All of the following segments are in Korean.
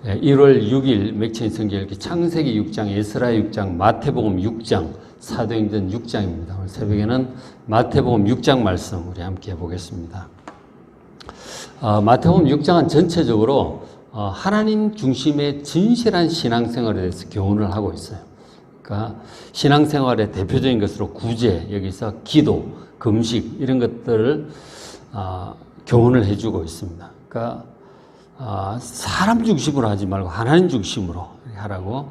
1월 6일 맥체인 성경 읽기 창세기 6장, 에스라 6장, 마태복음 6장, 사도행전 6장입니다. 오늘 새벽에는 마태복음 6장 말씀 우리 함께 보겠습니다. 마태복음 6장은 전체적으로 하나님 중심의 진실한 신앙생활에 대해서 교훈을 하고 있어요. 그러니까 신앙생활의 대표적인 것으로 구제, 여기서 기도, 금식 이런 것들을 교훈을 해주고 있습니다. 그러니까 사람 중심으로 하지 말고 하나님 중심으로 하라고,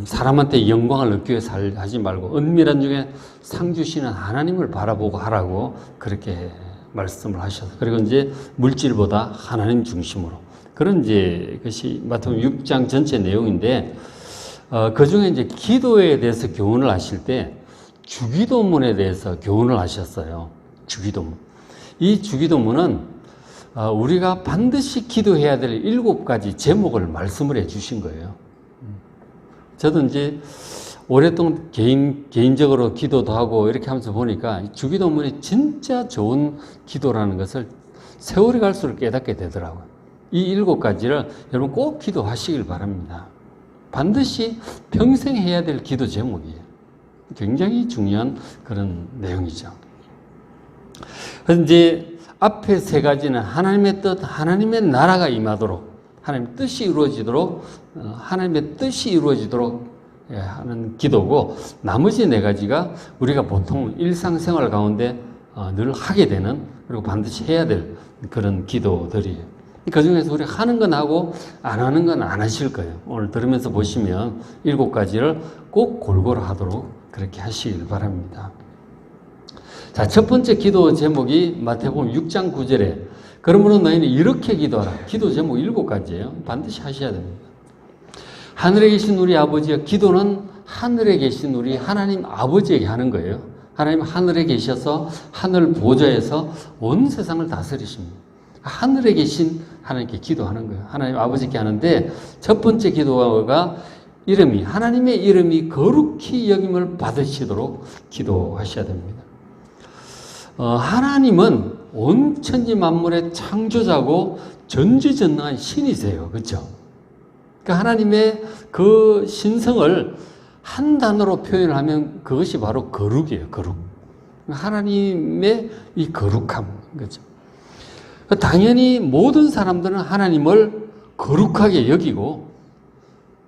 사람한테 영광을 얻기 위해서 하지 말고 은밀한 중에 상 주시는 하나님을 바라보고 하라고 그렇게 말씀을 하셔서, 그리고 이제 물질보다 하나님 중심으로, 그런 이제 것이 마태복음 6장 전체 내용인데, 그 중에 이제 기도에 대해서 교훈을 하실 때 주기도문에 대해서 교훈을 하셨어요. 주기도문. 이 주기도문은 우리가 반드시 기도해야 될 7가지 제목을 말씀을 해 주신 거예요. 저도 이제 오랫동안 개인적으로 기도도 하고 이렇게 하면서 보니까 주기도문이 진짜 좋은 기도라는 것을 세월이 갈수록 깨닫게 되더라고요. 이 7가지를 여러분 꼭 기도하시길 바랍니다. 반드시 평생 해야 될 기도 제목이에요. 굉장히 중요한 그런 내용이죠. 그래서 이제 앞에 3가지는 하나님의 뜻, 하나님의 나라가 임하도록, 하나님의 뜻이 이루어지도록, 하나님의 뜻이 이루어지도록 하는 기도고, 나머지 4가지가 우리가 보통 일상생활 가운데 늘 하게 되는, 그리고 반드시 해야 될 그런 기도들이에요. 그 중에서 우리가 하는 건 하고 안 하는 건 안 하실 거예요. 오늘 들으면서 보시면 7가지를 꼭 골고루 하도록 그렇게 하시길 바랍니다. 자, 첫 번째 기도 제목이 마태복음 6장 9절에 그러므로 너희는 이렇게 기도하라. 기도 제목 7가지예요. 반드시 하셔야 됩니다. 하늘에 계신 우리 아버지여, 기도는 하늘에 계신 우리 하나님 아버지에게 하는 거예요. 하나님 하늘에 계셔서 하늘 보좌에서 온 세상을 다스리십니다. 하늘에 계신 하나님께 기도하는 거예요. 하나님 아버지께 하는데, 첫 번째 기도가 하나님의 이름이 거룩히 여김을 받으시도록 기도하셔야 됩니다. 하나님은 온 천지 만물의 창조자고 전지전능한 신이세요. 그렇죠? 그러니까 하나님의 그 신성을 한 단어로 표현을 하면 그것이 바로 거룩이에요. 거룩. 하나님의 이 거룩함. 그렇죠? 당연히 모든 사람들은 하나님을 거룩하게 여기고,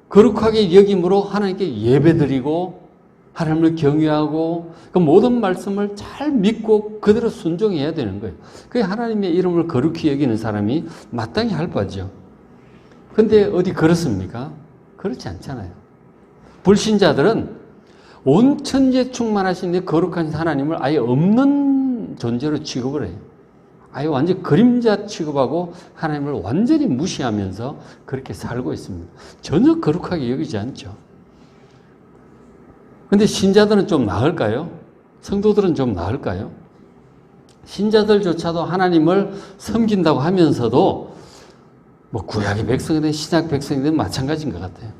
거룩하게 여김으로 하나님께 예배드리고 하나님을 경외하고 그 모든 말씀을 잘 믿고 그대로 순종해야 되는 거예요. 그게 하나님의 이름을 거룩히 여기는 사람이 마땅히 할 바죠. 근데 어디 그렇습니까? 그렇지 않잖아요. 불신자들은 온 천지에 충만하신 거룩한 하나님을 아예 없는 존재로 취급을 해요. 아예 완전 그림자 취급하고 하나님을 완전히 무시하면서 그렇게 살고 있습니다. 전혀 거룩하게 여기지 않죠. 근데 신자들은 좀 나을까요? 성도들은 좀 나을까요? 신자들조차도 하나님을 섬긴다고 하면서도 뭐 구약의 백성이든 신약 백성이든 마찬가지인 것 같아요.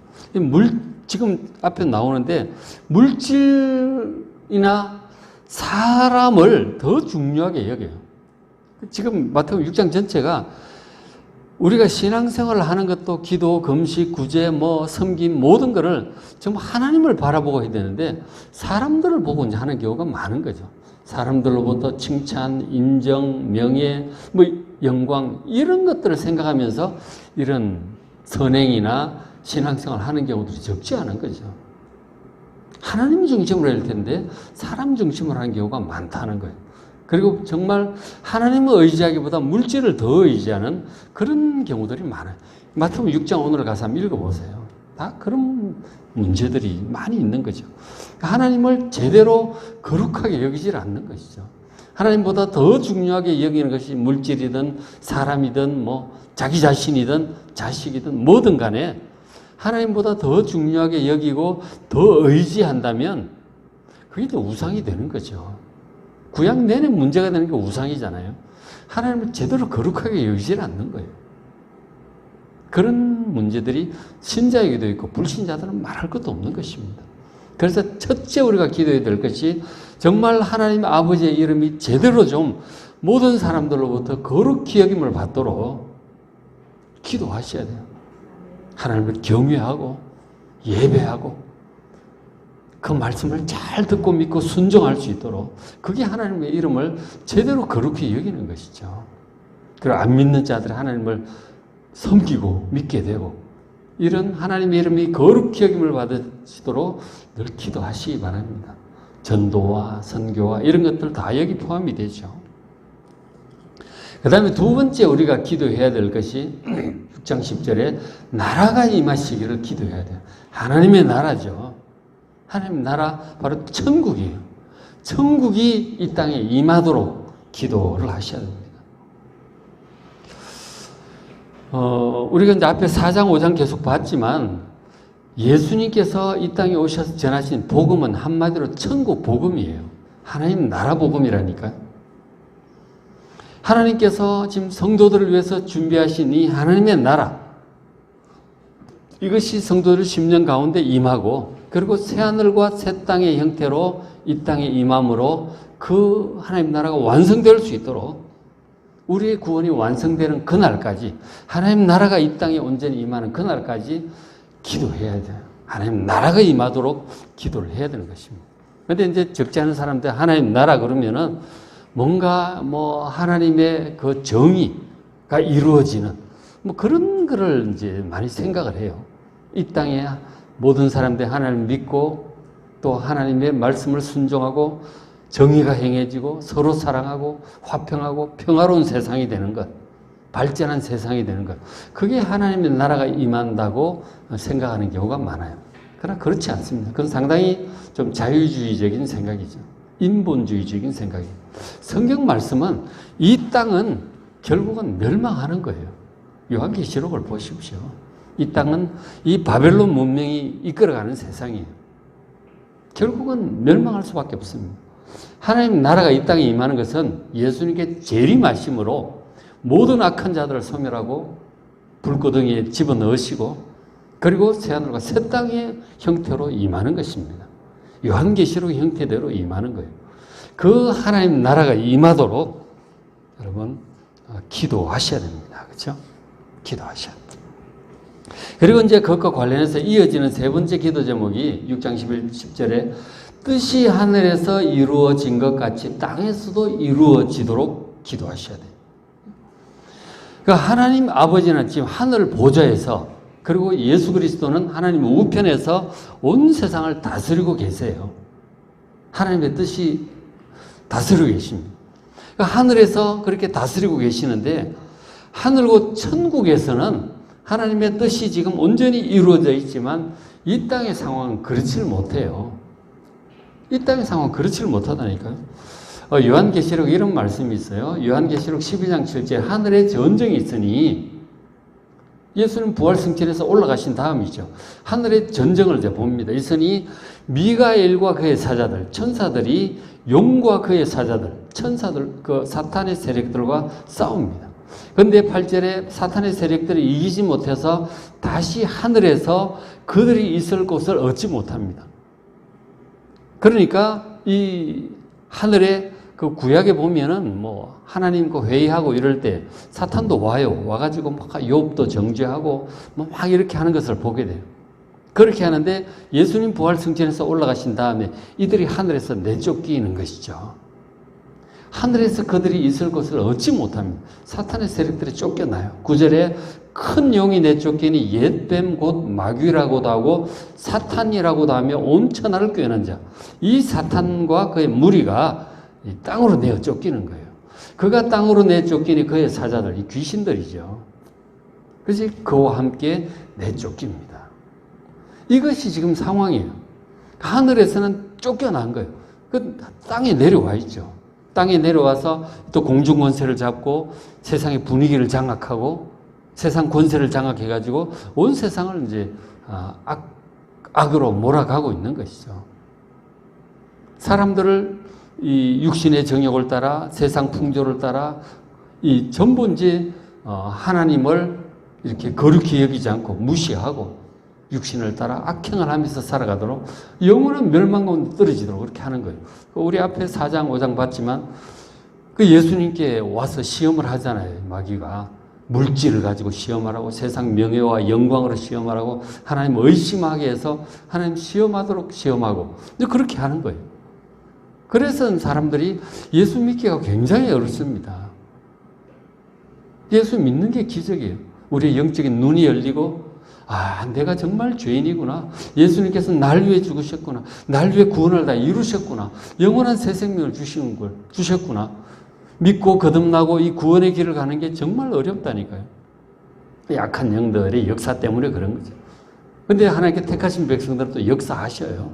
지금 앞에 나오는데 물질이나 사람을 더 중요하게 여겨요. 지금 마태복음 6장 전체가 우리가 신앙생활을 하는 것도 기도, 금식, 구제, 섬김 모든 거를 정말 하나님을 바라보고 해야 되는데 사람들을 보고 이제 하는 경우가 많은 거죠. 사람들로부터 칭찬, 인정, 명예, 영광 이런 것들을 생각하면서 이런 선행이나 신앙생활을 하는 경우들이 적지 않은 거죠. 하나님 중심으로 할 텐데 사람 중심으로 하는 경우가 많다는 거예요. 그리고 정말 하나님을 의지하기보다 물질을 더 의지하는 그런 경우들이 많아요. 마태복음 6장 오늘 가서 한번 읽어보세요. 다 그런 문제들이 많이 있는 거죠. 하나님을 제대로 거룩하게 여기질 않는 것이죠. 하나님보다 더 중요하게 여기는 것이 물질이든 사람이든 자기 자신이든 자식이든 뭐든 간에 하나님보다 더 중요하게 여기고 더 의지한다면 그게 더 우상이 되는 거죠. 구약 내내 문제가 되는 게 우상이잖아요. 하나님을 제대로 거룩하게 여기질 않는 거예요. 그런 문제들이 신자에게도 있고 불신자들은 말할 것도 없는 것입니다. 그래서 첫째 우리가 기도해야 될 것이 정말 하나님 아버지의 이름이 제대로 좀 모든 사람들로부터 거룩히 여김을 받도록 기도하셔야 돼요. 하나님을 경외하고 예배하고 그 말씀을 잘 듣고 믿고 순종할 수 있도록 그게 하나님의 이름을 제대로 거룩히 여기는 것이죠. 그리고 안 믿는 자들이 하나님을 섬기고 믿게 되고 이런 하나님의 이름이 거룩히 여김을 받으시도록 늘 기도하시기 바랍니다. 전도와 선교와 이런 것들 다 여기 포함이 되죠. 그 다음에 두 번째 우리가 기도해야 될 것이 6장 10절에 나라가 임하시기를 기도해야 돼요. 하나님의 나라죠. 하나님의 나라 바로 천국이에요. 천국이 이 땅에 임하도록 기도를 하셔야 됩니다. 우리가 이제 앞에 4장, 5장 계속 봤지만 예수님께서 이 땅에 오셔서 전하신 복음은 한마디로 천국 복음이에요. 하나님 나라 복음이라니까요. 하나님께서 지금 성도들을 위해서 준비하신 이 하나님의 나라, 이것이 성도들 10년 가운데 임하고 그리고 새하늘과 새 땅의 형태로 이 땅에 임함으로 그 하나님 나라가 완성될 수 있도록 우리의 구원이 완성되는 그날까지 하나님 나라가 이 땅에 온전히 임하는 그날까지 기도해야 돼요. 하나님 나라가 임하도록 기도를 해야 되는 것입니다. 그런데 이제 적지 않은 사람들 하나님 나라 그러면은 뭔가 하나님의 그 정의가 이루어지는 그런 거를 이제 많이 생각을 해요. 이 땅에 모든 사람들이 하나님을 믿고 또 하나님의 말씀을 순종하고 정의가 행해지고 서로 사랑하고 화평하고 평화로운 세상이 되는 것, 발전한 세상이 되는 것, 그게 하나님의 나라가 임한다고 생각하는 경우가 많아요. 그러나 그렇지 않습니다. 그건 상당히 좀 자유주의적인 생각이죠. 인본주의적인 생각이에요. 성경 말씀은 이 땅은 결국은 멸망하는 거예요. 요한계시록을 보십시오. 이 땅은 이 바벨론 문명이 이끌어가는 세상이에요. 결국은 멸망할 수밖에 없습니다. 하나님 나라가 이 땅에 임하는 것은 예수님께 재림하심으로 모든 악한 자들을 소멸하고 불구덩이에 집어넣으시고 그리고 새하늘과 새 땅의 형태로 임하는 것입니다. 요한계시록 형태대로 임하는 거예요. 그 하나님 나라가 임하도록 여러분 기도하셔야 됩니다. 그렇죠? 기도하셔야 됩니다. 그리고 이제 그것과 관련해서 이어지는 세 번째 기도 제목이 6장 10절에 뜻이 하늘에서 이루어진 것 같이 땅에서도 이루어지도록 기도하셔야 돼요. 그러니까 하나님 아버지는 지금 하늘 보좌에서 그리고 예수 그리스도는 하나님 우편에서 온 세상을 다스리고 계세요. 하나님의 뜻이 다스리고 계십니다. 그러니까 하늘에서 그렇게 다스리고 계시는데 하늘과 천국에서는 하나님의 뜻이 지금 온전히 이루어져 있지만 이 땅의 상황은 그렇지를 못해요. 이 땅의 상황은 그렇지를 못하다니까요. 요한계시록 이런 말씀이 있어요. 요한계시록 12장 7절 하늘에 전쟁이 있으니 예수님 부활승천해서 올라가신 다음이죠. 하늘의 전쟁을 이제 봅니다. 있으니 미가엘과 그의 사자들, 천사들이 용과 그의 사자들, 천사들, 그 사탄의 세력들과 싸웁니다. 그런데 8절에 사탄의 세력들이 이기지 못해서 다시 하늘에서 그들이 있을 곳을 얻지 못합니다. 그러니까 이 하늘에 그 구약에 보면은 하나님과 회의하고 이럴 때 사탄도 와요. 와가지고 막 욥도 정죄하고 막 이렇게 하는 것을 보게 돼요. 그렇게 하는데 예수님 부활 승천해서 올라가신 다음에 이들이 하늘에서 내쫓기는 것이죠. 하늘에서 그들이 있을 곳을 얻지 못합니다. 사탄의 세력들이 쫓겨나요. 9절에 큰 용이 내쫓기니 옛뱀 곧 마귀라고도 하고 사탄이라고도 하며 온 천하를 꿰는 자. 이 사탄과 그의 무리가 땅으로 내어 쫓기는 거예요. 그가 땅으로 내쫓기니 그의 사자들, 이 귀신들이죠. 그래서 그와 함께 내쫓깁니다. 이것이 지금 상황이에요. 하늘에서는 쫓겨난 거예요. 그 땅에 내려와 있죠. 땅에 내려와서 또 공중 권세를 잡고 세상의 분위기를 장악하고 세상 권세를 장악해가지고 온 세상을 이제 악으로 몰아가고 있는 것이죠. 사람들을 이 육신의 정욕을 따라 세상 풍조를 따라 이 전부 이제 하나님을 이렇게 거룩히 여기지 않고 무시하고 육신을 따라 악행을 하면서 살아가도록 영원한 멸망 가운데 떨어지도록 그렇게 하는 거예요. 우리 앞에 4장, 5장 봤지만 그 예수님께 와서 시험을 하잖아요. 마귀가. 물질을 가지고 시험하라고, 세상 명예와 영광으로 시험하라고, 하나님 의심하게 해서 하나님 시험하도록 시험하고, 이제 그렇게 하는 거예요. 그래서 사람들이 예수 믿기가 굉장히 어렵습니다. 예수 믿는 게 기적이에요. 우리의 영적인 눈이 열리고, 아, 내가 정말 죄인이구나. 예수님께서 날 위해 죽으셨구나. 날 위해 구원을 다 이루셨구나. 영원한 새 생명을 주셨구나. 믿고 거듭나고 이 구원의 길을 가는 게 정말 어렵다니까요. 약한 영들의 역사 때문에 그런 거죠. 근데 하나님께 택하신 백성들은 또 역사하셔요.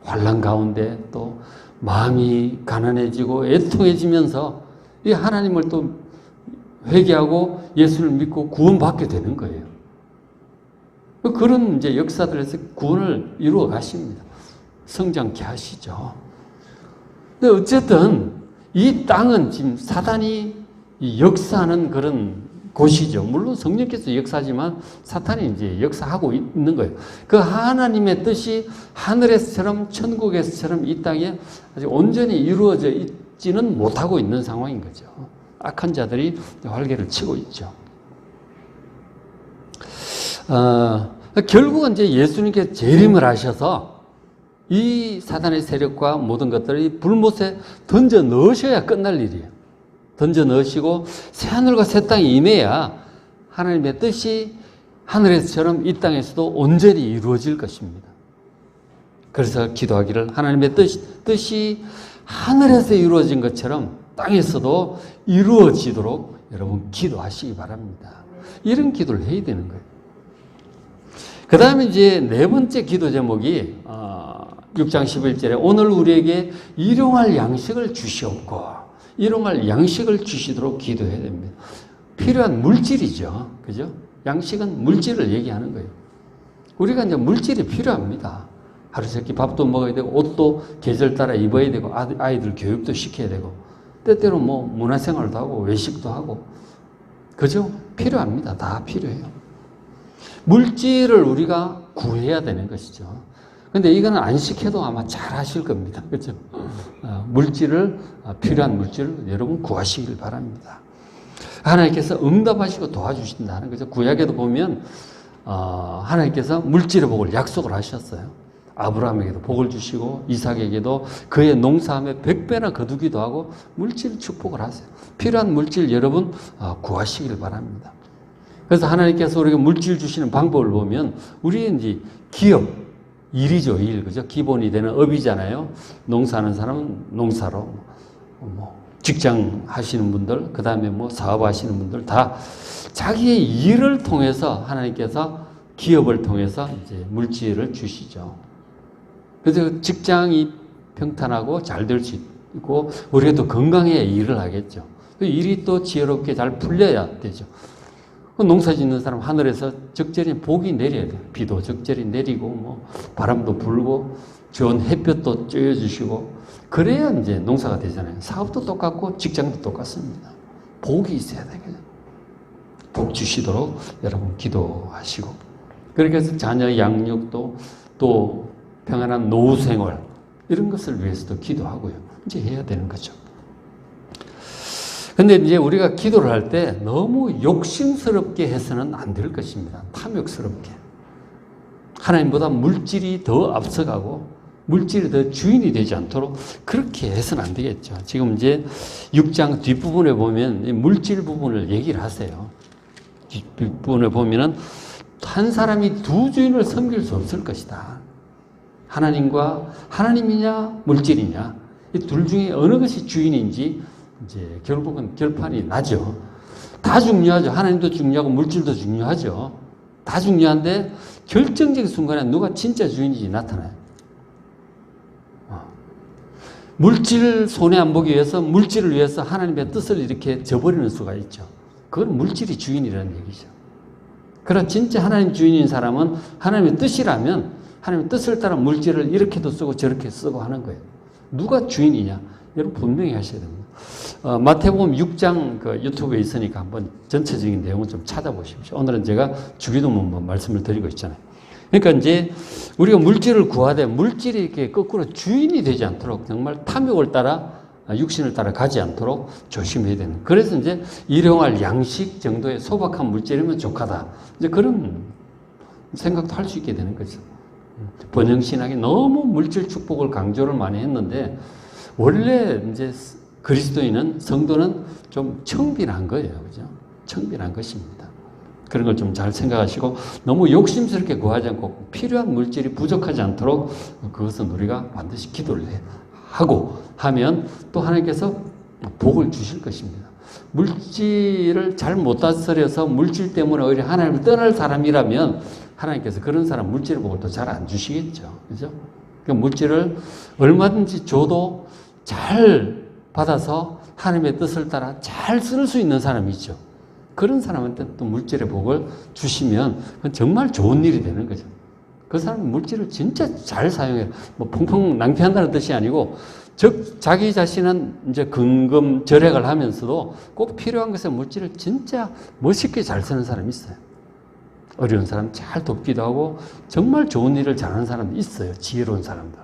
환난 가운데 또 마음이 가난해지고 애통해지면서 이 하나님을 또 회개하고 예수를 믿고 구원받게 되는 거예요. 그런 이제 역사들에서 구원을 이루어 가십니다. 성장케 하시죠. 근데 어쨌든 이 땅은 지금 사단이 역사하는 그런 곳이죠. 물론 성령께서 역사하지만 사탄이 이제 역사하고 있는 거예요. 그 하나님의 뜻이 하늘에서처럼 천국에서처럼 이 땅에 아직 온전히 이루어져 있지는 못하고 있는 상황인 거죠. 악한 자들이 활개를 치고 있죠. 결국은 이제 예수님께 재림을 하셔서 이 사단의 세력과 모든 것들을 불못에 던져 넣으셔야 끝날 일이에요. 던져 넣으시고 새하늘과 새 땅이 임해야 하나님의 뜻이 하늘에서처럼 이 땅에서도 온전히 이루어질 것입니다. 그래서 기도하기를 하나님의 뜻이 하늘에서 이루어진 것처럼 땅에서도 이루어지도록 여러분 기도하시기 바랍니다. 이런 기도를 해야 되는 거예요. 그 다음에 이제 네 번째 기도 제목이 6장 11절에 오늘 우리에게 일용할 양식을 주시옵고, 일용할 양식을 주시도록 기도해야 됩니다. 필요한 물질이죠. 그죠? 양식은 물질을 얘기하는 거예요. 우리가 이제 물질이 필요합니다. 하루 세끼 밥도 먹어야 되고, 옷도 계절 따라 입어야 되고, 아이들 교육도 시켜야 되고, 때때로 뭐 문화생활도 하고, 외식도 하고, 그죠? 필요합니다. 다 필요해요. 물질을 우리가 구해야 되는 것이죠. 근데 이거는 안 시켜도 아마 잘 하실 겁니다. 그렇죠? 필요한 물질을 여러분 구하시길 바랍니다. 하나님께서 응답하시고 도와주신다는 거죠. 구약에도 보면, 하나님께서 물질의 복을 약속을 하셨어요. 아브라함에게도 복을 주시고, 이삭에게도 그의 농사함에 100배나 거두기도 하고, 물질 축복을 하세요. 필요한 물질 여러분 구하시길 바랍니다. 그래서 하나님께서 우리에게 물질 주시는 방법을 보면, 우리의 이제 기업, 일이죠, 일. 그죠? 기본이 되는 업이잖아요. 농사하는 사람은 농사로, 직장 하시는 분들, 그 다음에 사업 하시는 분들 다 자기의 일을 통해서 하나님께서 기업을 통해서 이제 물질을 주시죠. 그래서 직장이 평탄하고 잘 될 수 있고, 우리가 또 건강해야 일을 하겠죠. 일이 또 지혜롭게 잘 풀려야 되죠. 농사 짓는 사람 하늘에서 적절히 복이 내려야 돼요. 비도 적절히 내리고, 바람도 불고, 좋은 햇볕도 쬐어주시고, 그래야 이제 농사가 되잖아요. 사업도 똑같고, 직장도 똑같습니다. 복이 있어야 돼요. 복 주시도록 여러분 기도하시고, 그렇게 해서 자녀 양육도 또 평안한 노후 생활, 이런 것을 위해서도 기도하고요. 이제 해야 되는 거죠. 근데 이제 우리가 기도를 할 때 너무 욕심스럽게 해서는 안 될 것입니다. 탐욕스럽게. 하나님보다 물질이 더 앞서가고 물질이 더 주인이 되지 않도록 그렇게 해서는 안 되겠죠. 지금 이제 6장 뒷부분에 보면 물질 부분을 얘기를 하세요. 뒷부분에 보면은 한 사람이 두 주인을 섬길 수 없을 것이다. 하나님이냐 물질이냐, 이 둘 중에 어느 것이 주인인지 이제 결국은 결판이 나죠. 다 중요하죠. 하나님도 중요하고 물질도 중요하죠. 다 중요한데 결정적인 순간에 누가 진짜 주인인지 나타나요. 물질 손해 안 보기 위해서, 물질을 위해서 하나님의 뜻을 이렇게 저버리는 수가 있죠. 그건 물질이 주인이라는 얘기죠. 그러나 진짜 하나님 주인인 사람은 하나님의 뜻이라면 하나님의 뜻을 따라 물질을 이렇게도 쓰고 저렇게 쓰고 하는 거예요. 누가 주인이냐? 여러분 분명히 하셔야 됩니다. 마태복음 6장 유튜브에 있으니까 한번 전체적인 내용을 좀 찾아보십시오. 오늘은 제가 주기도문만 말씀을 드리고 있잖아요. 그러니까 이제 우리가 물질을 구하되 물질이 이렇게 거꾸로 주인이 되지 않도록 정말 탐욕을 따라 육신을 따라 가지 않도록 조심해야 되는. 그래서 이제 일용할 양식 정도의 소박한 물질이면 족하다. 이제 그런 생각도 할 수 있게 되는 거죠. 번영신학이 너무 물질 축복을 강조를 많이 했는데 원래 이제 그리스도인은 성도는 좀 청빈한 거예요, 그죠? 청빈한 것입니다. 그런 걸 좀 잘 생각하시고 너무 욕심스럽게 구하지 않고 필요한 물질이 부족하지 않도록 그것은 우리가 반드시 기도를 하고 하면 또 하나님께서 복을 주실 것입니다. 물질을 잘 못 다스려서 물질 때문에 오히려 하나님을 떠날 사람이라면 하나님께서 그런 사람 물질의 복을 또 잘 안 주시겠죠. 그죠? 그 물질을 얼마든지 줘도 잘 받아서 하나님의 뜻을 따라 잘 쓸 수 있는 사람이 있죠. 그런 사람한테 또 물질의 복을 주시면 그건 정말 좋은 일이 되는 거죠. 그 사람은 물질을 진짜 잘 사용해요. 뭐 펑펑 낭비한다는 뜻이 아니고 즉 자기 자신은 이제 근금 절약을 하면서도 꼭 필요한 것에 물질을 진짜 멋있게 잘 쓰는 사람이 있어요. 어려운 사람 잘 돕기도 하고 정말 좋은 일을 잘하는 사람도 있어요. 지혜로운 사람들.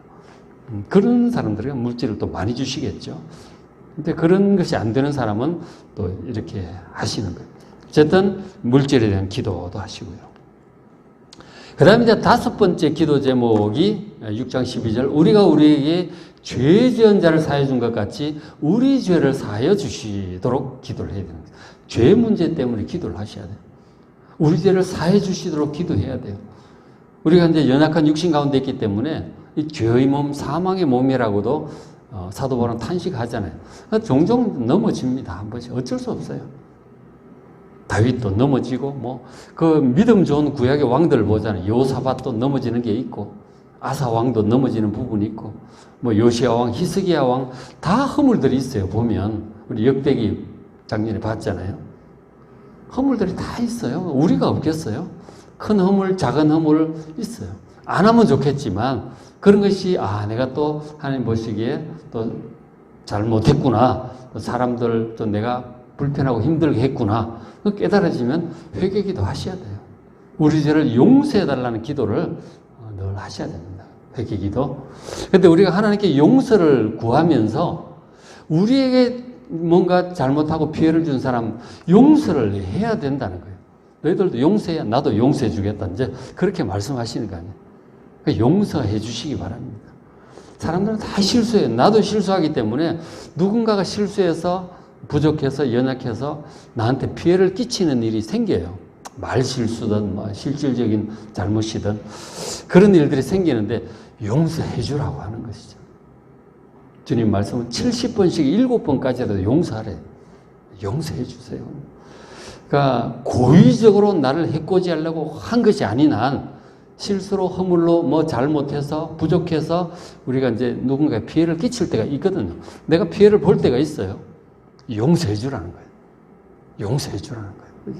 그런 사람들은 물질을 또 많이 주시겠죠. 근데 그런 것이 안 되는 사람은 또 이렇게 하시는 거예요. 어쨌든 물질에 대한 기도도 하시고요. 그 다음에 이제 5번째 기도 제목이 6장 12절 우리가 우리에게 죄 지은 자를 사하여 준 것 같이 우리 죄를 사하여 주시도록 기도를 해야 됩니다. 죄 문제 때문에 기도를 하셔야 돼요. 우리 죄를 사해 주시도록 기도해야 돼요. 우리가 이제 연약한 육신 가운데 있기 때문에 이 죄의 몸, 사망의 몸이라고도 사도 바울은 탄식하잖아요. 종종 넘어집니다. 한 번씩 어쩔 수 없어요. 다윗도 넘어지고 뭐 그 믿음 좋은 구약의 왕들 보잖아요. 여호사밧도 넘어지는 게 있고 아사 왕도 넘어지는 부분이 있고 뭐 요시야 왕, 히스기야 왕 다 허물들이 있어요. 보면 우리 역대기 작년에 봤잖아요. 허물들이 다 있어요. 우리가 없겠어요? 큰 허물, 작은 허물 있어요. 안 하면 좋겠지만 그런 것이 내가 또 하나님 보시기에 또 잘못했구나. 또 사람들 또 내가 불편하고 힘들게 했구나. 깨달아지면 회개기도 하셔야 돼요. 우리 죄를 용서해달라는 기도를 늘 하셔야 됩니다. 회개기도. 근데 우리가 하나님께 용서를 구하면서 우리에게 뭔가 잘못하고 피해를 준 사람 용서를 해야 된다는 거예요. 너희들도 용서해야 나도 용서해 주겠다. 이제 그렇게 말씀하시는 거 아니에요. 용서해 주시기 바랍니다. 사람들은 다 실수해요. 나도 실수하기 때문에 누군가가 실수해서 부족해서 연약해서 나한테 피해를 끼치는 일이 생겨요. 말 실수든 뭐 실질적인 잘못이든 그런 일들이 생기는데 용서해 주라고 하는 것이죠. 주님 말씀은 70번씩 7번까지라도 용서하래. 용서해 주세요. 그러니까 고의적으로 나를 해코지하려고 한 것이 아닌 한 실수로 허물로 뭐 잘못해서 부족해서 우리가 이제 누군가에 피해를 끼칠 때가 있거든요. 내가 피해를 볼 때가 있어요. 용서해 주라는 거예요. 용서해 주라는 거예요.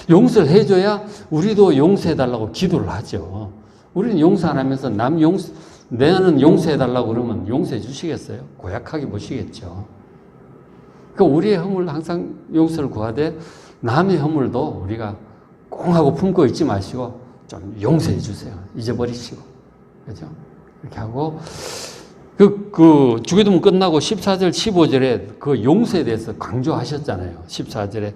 용서를 해줘야 우리도 용서해 달라고 기도를 하죠. 우리는 용서 안 하면서 나는 용서해 달라고 그러면 용서해 주시겠어요? 고약하게 보시겠죠. 그러니까 우리의 허물 항상 용서를 구하되 남의 허물도 우리가 꽁하고 품고 있지 마시고 좀 용서해 주세요. 잊어버리시고. 그죠? 이렇게 하고 주기도문 끝나고 14절, 15절에 그 용서에 대해서 강조하셨잖아요. 14절에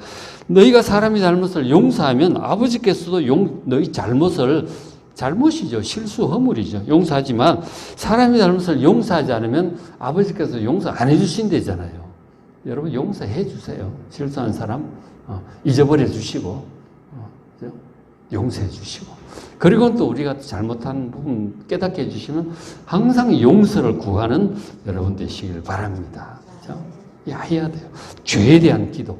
너희가 사람이 잘못을 용서하면 아버지께서도 너희 잘못이죠. 실수, 허물이죠. 용서하지만 사람이 잘못을 용서하지 않으면 아버지께서 용서 안 해주신대잖아요. 여러분 용서해 주세요. 실수한 사람 잊어버려 주시고 용서해 주시고 그리고 또 우리가 잘못한 부분 깨닫게 해주시면 항상 용서를 구하는 여러분 되시길 바랍니다. 그렇죠? 해야 돼요. 죄에 대한 기도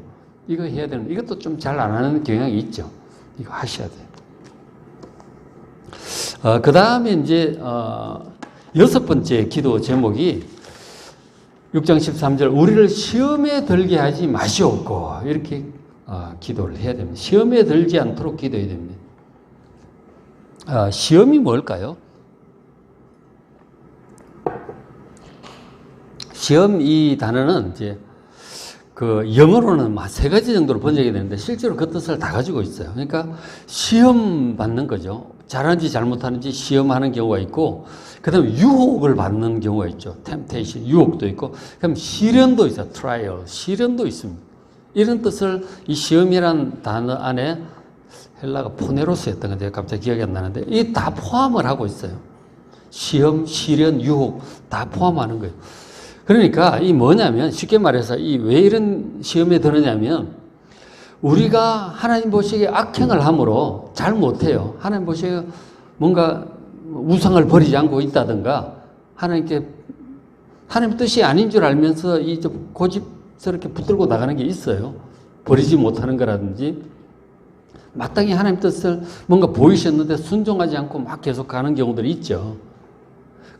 이거 해야 되는 이것도 좀 잘 안 하는 경향이 있죠. 이거 하셔야 돼요. 그 다음에 이제 6번째 기도 제목이 6장 13절 우리를 시험에 들게 하지 마시옵고 이렇게 기도를 해야 됩니다. 시험에 들지 않도록 기도해야 됩니다. 시험이 뭘까요? 시험 이 단어는 이제 영어로는 3가지 정도로 번역이 되는데 실제로 그 뜻을 다 가지고 있어요. 그러니까 시험 받는 거죠. 잘하는지 잘못하는지 시험하는 경우가 있고, 그 다음에 유혹을 받는 경우가 있죠. 템테이션, 유혹도 있고, 그다음 시련도 있어요. 트라이얼, 시련도 있습니다. 이런 뜻을 이 시험이란 단어 안에 헬라가 포네로스였던 건데 갑자기 기억이 안 나는데 이 다 포함을 하고 있어요. 시험, 시련, 유혹 다 포함하는 거예요. 그러니까 이 뭐냐면 쉽게 말해서 이 왜 이런 시험에 드느냐면 우리가 하나님 보시기에 악행을 함으로 잘 못해요. 하나님 보시기에 뭔가 우상을 버리지 않고 있다든가 하나님께 하나님 뜻이 아닌 줄 알면서 이 좀 고집스럽게 붙들고 나가는 게 있어요. 버리지 못하는 거라든지 마땅히 하나님 뜻을 뭔가 보이셨는데 순종하지 않고 막 계속 가는 경우들이 있죠.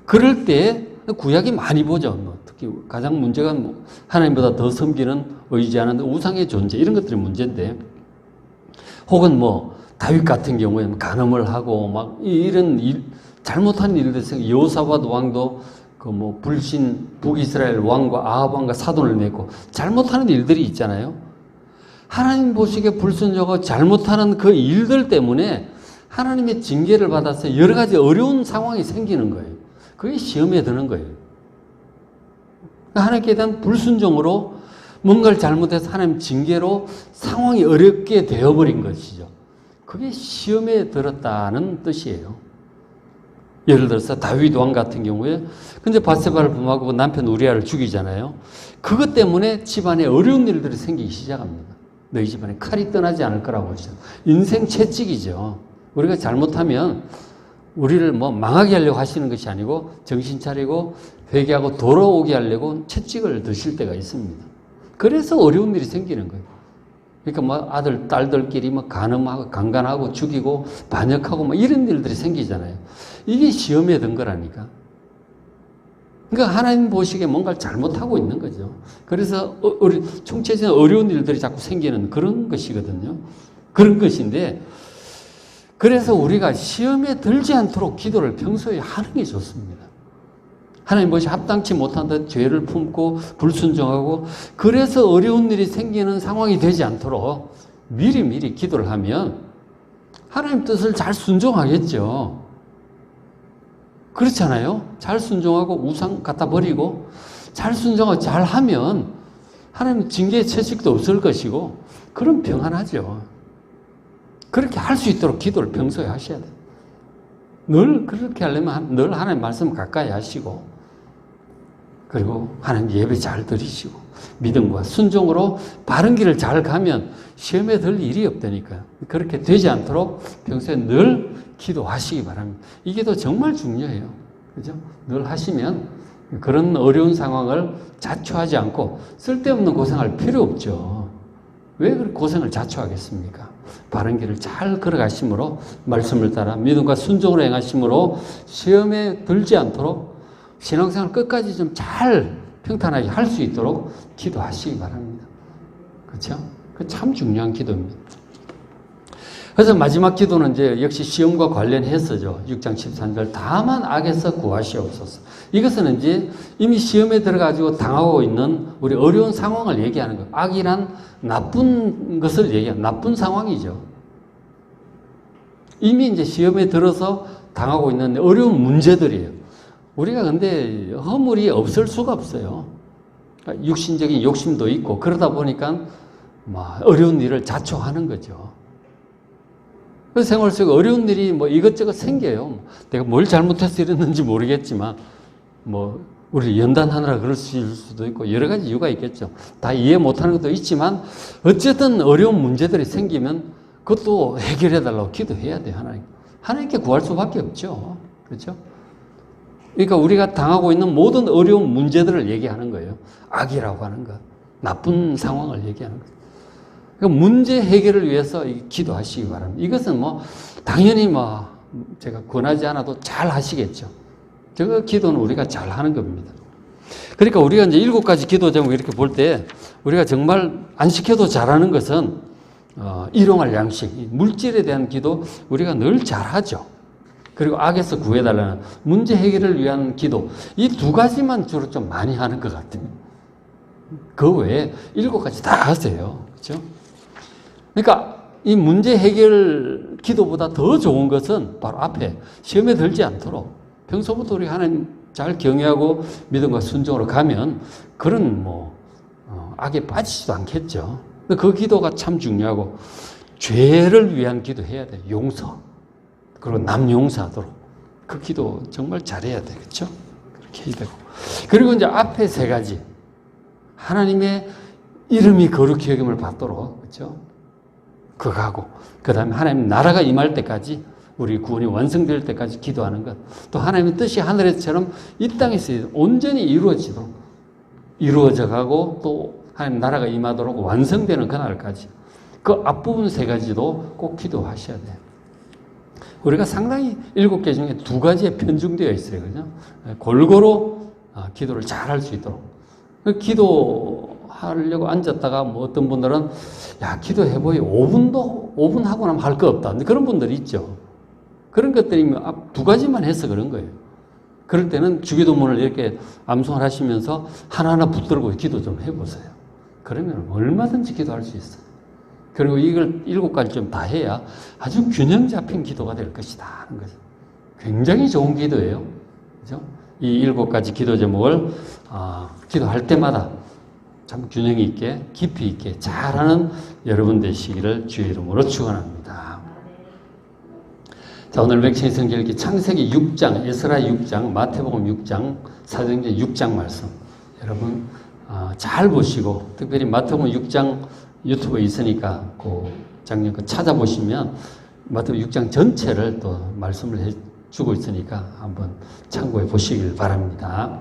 그럴 때 구약이 많이 보죠. 특히 가장 문제가 하나님보다 더 섬기는 의지하는 우상의 존재 이런 것들이 문제인데 혹은 다윗 같은 경우에 간음을 하고 막 이런 잘못한 일들 생겨 여호사밧 왕도 불신 북이스라엘 왕과 아합 왕과 사돈을 맺고 잘못하는 일들이 있잖아요. 하나님 보시기에 불순종하고 잘못하는 그 일들 때문에 하나님의 징계를 받아서 여러 가지 어려운 상황이 생기는 거예요. 그게 시험에 드는 거예요. 하나님께 대한 불순종으로 뭔가를 잘못해서 하나님 징계로 상황이 어렵게 되어버린 것이죠. 그게 시험에 들었다는 뜻이에요. 예를 들어서 다윗 왕 같은 경우에 근데 밧세바를 범하고 남편 우리아를 죽이잖아요. 그것 때문에 집안에 어려운 일들이 생기기 시작합니다. 너희 집안에 칼이 떠나지 않을 거라고 하죠. 인생 채찍이죠. 우리가 잘못하면 우리를 망하게 하려고 하시는 것이 아니고 정신 차리고 회개하고 돌아오게 하려고 채찍을 드실 때가 있습니다. 그래서 어려운 일이 생기는 거예요. 그러니까 아들, 딸들끼리 간음하고 강간하고 죽이고 반역하고 이런 일들이 생기잖아요. 이게 시험에 든 거라니까. 그러니까 하나님 보시기에 뭔가를 잘못하고 있는 거죠. 그래서 총체적인 어려운 일들이 자꾸 생기는 그런 것이거든요. 그런 것인데 그래서 우리가 시험에 들지 않도록 기도를 평소에 하는 게 좋습니다. 하나님 보시 합당치 못한 듯 죄를 품고 불순종하고 그래서 어려운 일이 생기는 상황이 되지 않도록 미리미리 기도를 하면 하나님 뜻을 잘 순종하겠죠. 그렇잖아요. 잘 순종하고 우상 갖다 버리고 잘 순종하고 잘 하면 하나님 징계의 채찍도 없을 것이고 그럼 평안하죠. 그렇게 할 수 있도록 기도를 평소에 하셔야 돼요. 늘 그렇게 하려면 늘 하나님 말씀 가까이 하시고 그리고 하나님 예배 잘 드리시고 믿음과 순종으로 바른 길을 잘 가면 시험에 들 일이 없다니까요. 그렇게 되지 않도록 평소에 늘 기도하시기 바랍니다. 이 기도 정말 중요해요. 그죠? 늘 하시면 그런 어려운 상황을 자초하지 않고 쓸데없는 고생할 필요 없죠. 왜 그렇게 고생을 자초하겠습니까? 바른 길을 잘 걸어가심으로 말씀을 따라 믿음과 순종으로 행하심으로 시험에 들지 않도록 신앙생활 끝까지 좀 잘 평탄하게 할 수 있도록 기도하시기 바랍니다. 그렇죠? 그 참 중요한 기도입니다. 그래서 마지막 기도는 이제 역시 시험과 관련해서죠. 6장 13절 다만 악에서 구하시옵소서. 이것은 이제 이미 시험에 들어가지고 당하고 있는 우리 어려운 상황을 얘기하는 거예요. 악이란 나쁜 것을 얘기하는 나쁜 상황이죠. 이미 이제 시험에 들어서 당하고 있는 어려운 문제들이에요. 우리가 근데 허물이 없을 수가 없어요. 육신적인 욕심도 있고 그러다 보니까 어려운 일을 자초하는 거죠. 그래서 생활 속에 어려운 일이 이것저것 생겨요. 내가 뭘 잘못해서 이랬는지 모르겠지만 우리 연단하느라 그럴 수도 있고 여러 가지 이유가 있겠죠. 다 이해 못하는 것도 있지만 어쨌든 어려운 문제들이 생기면 그것도 해결해달라고 기도해야 돼요. 하나님께 구할 수밖에 없죠. 그렇죠? 그러니까 우리가 당하고 있는 모든 어려운 문제들을 얘기하는 거예요. 악이라고 하는 것, 나쁜 상황을 얘기하는 거예요. 그러니까 문제 해결을 위해서 기도하시기 바랍니다. 이것은 당연히 제가 권하지 않아도 잘 하시겠죠. 저 기도는 우리가 잘 하는 겁니다. 그러니까 우리가 이제 7가지 기도 제목 이렇게 볼 때 우리가 정말 안 시켜도 잘하는 것은 일용할 양식, 물질에 대한 기도 우리가 늘 잘하죠. 그리고 악에서 구해달라는 문제 해결을 위한 기도, 이 2가지만 주로 좀 많이 하는 것 같아요. 그 외에 7가지 다 하세요. 그렇죠? 그러니까 이 문제 해결 기도보다 더 좋은 것은 바로 앞에 시험에 들지 않도록 평소부터 우리 하나님 잘 경외하고 믿음과 순종으로 가면 그런 악에 빠지지도 않겠죠. 근데 그 기도가 참 중요하고 죄를 위한 기도해야 돼. 용서. 그리고 남 용서하도록. 그 기도 정말 잘해야 돼. 그렇죠? 그렇게 해야 되고. 그리고 이제 앞에 세 가지. 하나님의 이름이 거룩히 여김을 받도록. 그렇죠? 그거 하고. 그 다음에 하나님 나라가 임할 때까지 우리 구원이 완성될 때까지 기도하는 것. 또 하나님의 뜻이 하늘에서처럼 이 땅에서 온전히 이루어져 가고 또 하나님 나라가 임하도록 완성되는 그날까지. 그 앞부분 세 가지도 꼭 기도하셔야 돼요. 우리가 상당히 7개 중에 2가지에 편중되어 있어요. 그죠? 골고루 기도를 잘 할 수 있도록. 기도하려고 앉았다가 어떤 분들은 야, 기도해보이 5분 하고 나면 할 거 없다. 그런 분들이 있죠. 그런 것들이 2가지만 해서 그런 거예요. 그럴 때는 주기도문을 이렇게 암송을 하시면서 하나하나 붙들고 기도 좀 해보세요. 그러면 얼마든지 기도할 수 있어요. 그리고 이걸 7가지쯤 다 해야 아주 균형 잡힌 기도가 될 것이다 하는 거죠. 굉장히 좋은 기도예요. 그죠? 이 7가지 기도 제목을 기도할 때마다 참 균형 있게 깊이 있게 잘하는 여러분 되시기를 주의 이름으로 축원합니다. 자, 오늘 백신의 성경 읽기 창세기 6장, 에스라 6장, 마태복음 6장, 사도행전 6장 말씀 여러분 잘 보시고 특별히 마태복음 6장 유튜브에 있으니까 그 작년 찾아보시면 마태복음 6장 전체를 또 말씀을 해주고 있으니까 한번 참고해 보시길 바랍니다.